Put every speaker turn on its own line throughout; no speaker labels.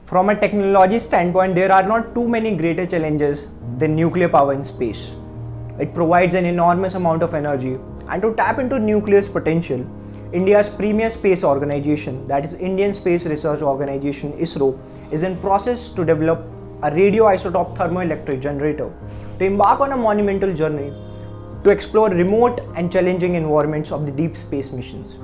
From a technology standpoint, there are not too many greater challenges than nuclear power in space. It provides an enormous amount of energy, and to tap into nuclear's potential, India's premier space organization, that is Indian Space Research Organization ISRO, is in process to develop a radioisotope thermoelectric generator to embark on a monumental journey to explore remote and challenging environments of the deep space missions.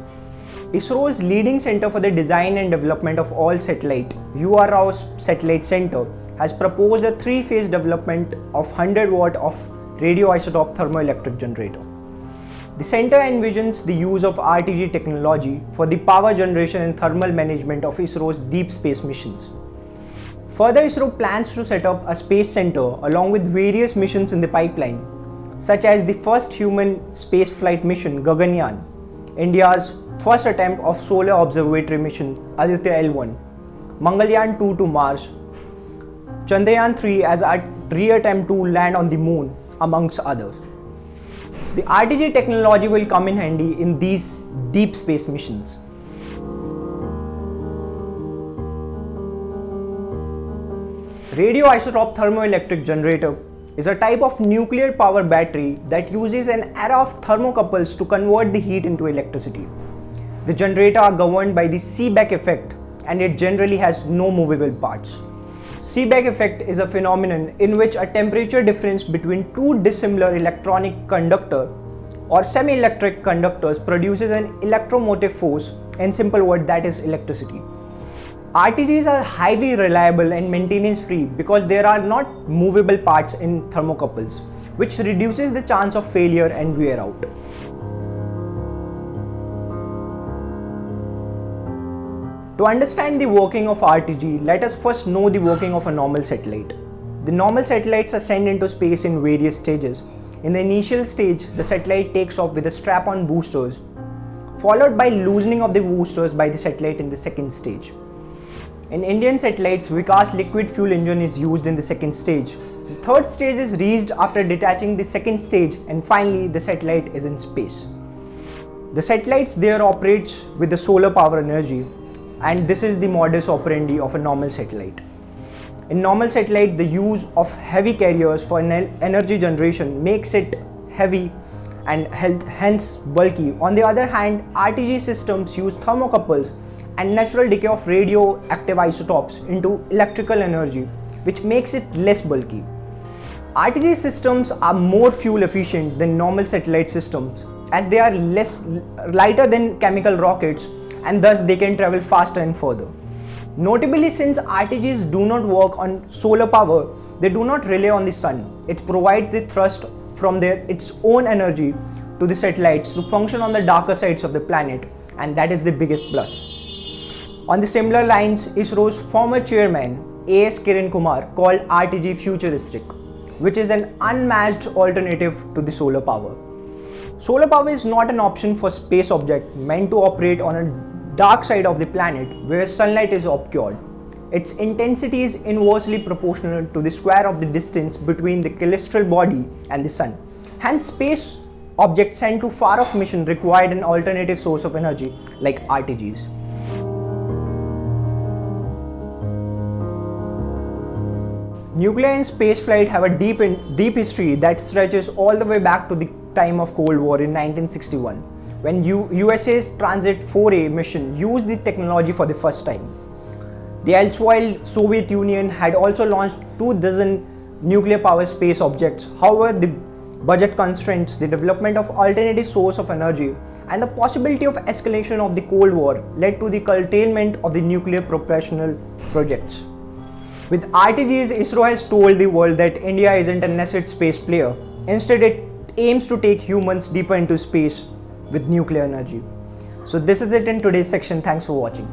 ISRO's leading center for the design and development of all satellite, Rao Satellite Centre, has proposed a three-phase development of 100 watt of radioisotope thermoelectric generator. The center envisions the use of RTG technology for the power generation and thermal management of ISRO's deep space missions. Further, ISRO plans to set up a space center along with various missions in the pipeline, such as the first human spaceflight mission Gaganyaan, India's first attempt of solar observatory mission Aditya L-1, Mangalyaan 2 to Mars, Chandrayaan 3 as a reattempt to land on the moon, amongst others. The RTG technology will come in handy in these deep space missions. Radioisotope thermoelectric generator is a type of nuclear power battery that uses an array of thermocouples to convert the heat into electricity. The generator are governed by the Seebeck effect, and it generally has no movable parts. Seebeck effect is a phenomenon in which a temperature difference between two dissimilar electronic conductor or semi-electric conductors produces an electromotive force, in simple word, that is electricity. RTGs are highly reliable and maintenance free because there are not movable parts in thermocouples, which reduces the chance of failure and wear out. To understand the working of RTG, let us first know the working of a normal satellite. The normal satellites ascend into space in various stages. In the initial stage, the satellite takes off with the strap-on boosters, followed by loosening of the boosters by the satellite in the second stage. In Indian satellites, Vikas liquid fuel engine is used in the second stage. The third stage is reached after detaching the second stage, and finally the satellite is in space. The satellites there operates with the solar power energy, and this is the modus operandi of a normal satellite. In normal satellite, the use of heavy carriers for energy generation makes it heavy and hence bulky. On the other hand, RTG systems use thermocouples and natural decay of radioactive isotopes into electrical energy, which makes it less bulky. RTG systems are more fuel efficient than normal satellite systems, as they are lighter than chemical rockets, and thus they can travel faster and further. Notably, since RTGs do not work on solar power, they do not rely on the sun. It provides the thrust from its own energy to the satellites to function on the darker sides of the planet, and that is the biggest plus. On the similar lines, ISRO's former chairman A.S. Kiran Kumar called RTG futuristic, which is an unmatched alternative to the solar power. Solar power is not an option for space objects meant to operate on a dark side of the planet where sunlight is obscured. Its intensity is inversely proportional to the square of the distance between the celestial body and the sun. Hence, space objects sent to far-off mission required an alternative source of energy like RTGs. Nuclear and spaceflight have a deep history that stretches all the way back to the time of Cold War in 1961, when USA's Transit 4A mission used the technology for the first time. The erstwhile Soviet Union had also launched 24 nuclear power space objects. However, the budget constraints, the development of alternative source of energy, and the possibility of escalation of the Cold War led to the curtailment of the nuclear propulsion projects. With RTGs, ISRO has told the world that India isn't a nested space player. Instead, it aims to take humans deeper into space with nuclear energy. So this is it in today's section. Thanks for watching.